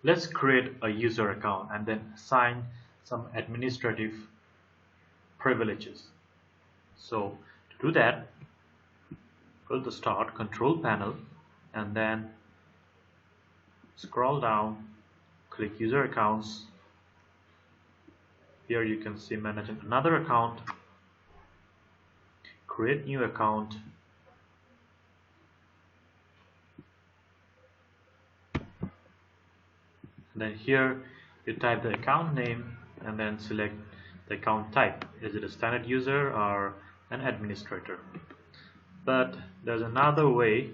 Let's create a user account and then assign some administrative privileges. So to do that, go to the Start Control Panel and then scroll down, click User Accounts. Here you can see Manage another account, create new account, and then here you type the account name and then select the account type. Is it a standard user or an administrator? But there's another way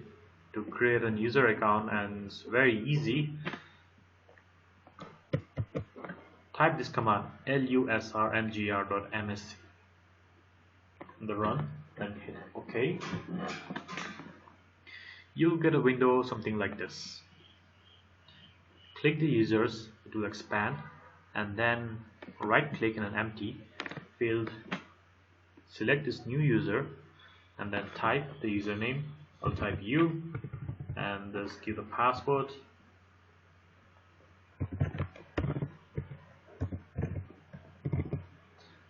to create a user account, and it's very easy. Type this command lusrmgr.msc in the run and hit OK. You'll get a window something like this. Click the users, it will expand, and then right click in an empty field, select this new user and then type the username. I'll type you and just give the password.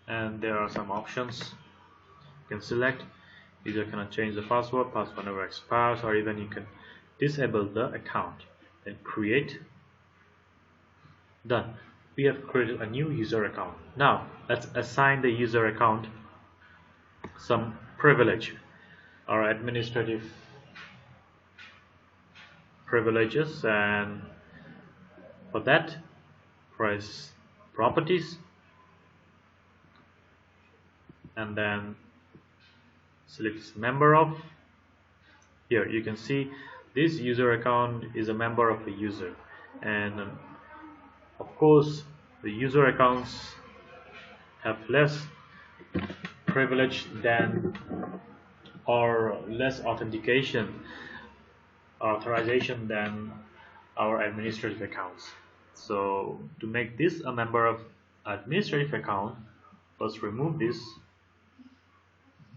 And there are some options you can select. Either can change the password never expires, or even you can disable the account. Then create. Done. We have created a new user account. Now let's assign the user account some privilege or administrative privileges, and for that press Properties and then select member of. Here you can see this user account is a member of a user, and of course the user accounts have less privilege than or less authentication authorization than our administrative accounts. So to make this a member of administrative account, first remove this,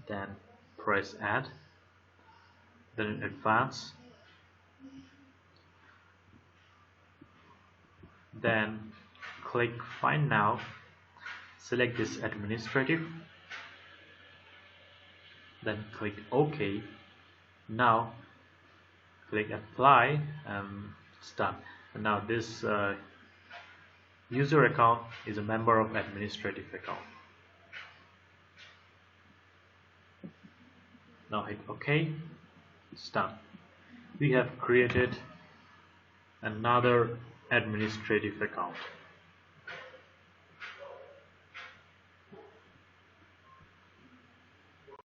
then press add, then in advance, then click find now, select this administrative, then click OK. Now click apply and it's done. And now this user account is a member of administrative account. Now hit OK. It's done. We have created another administrative account.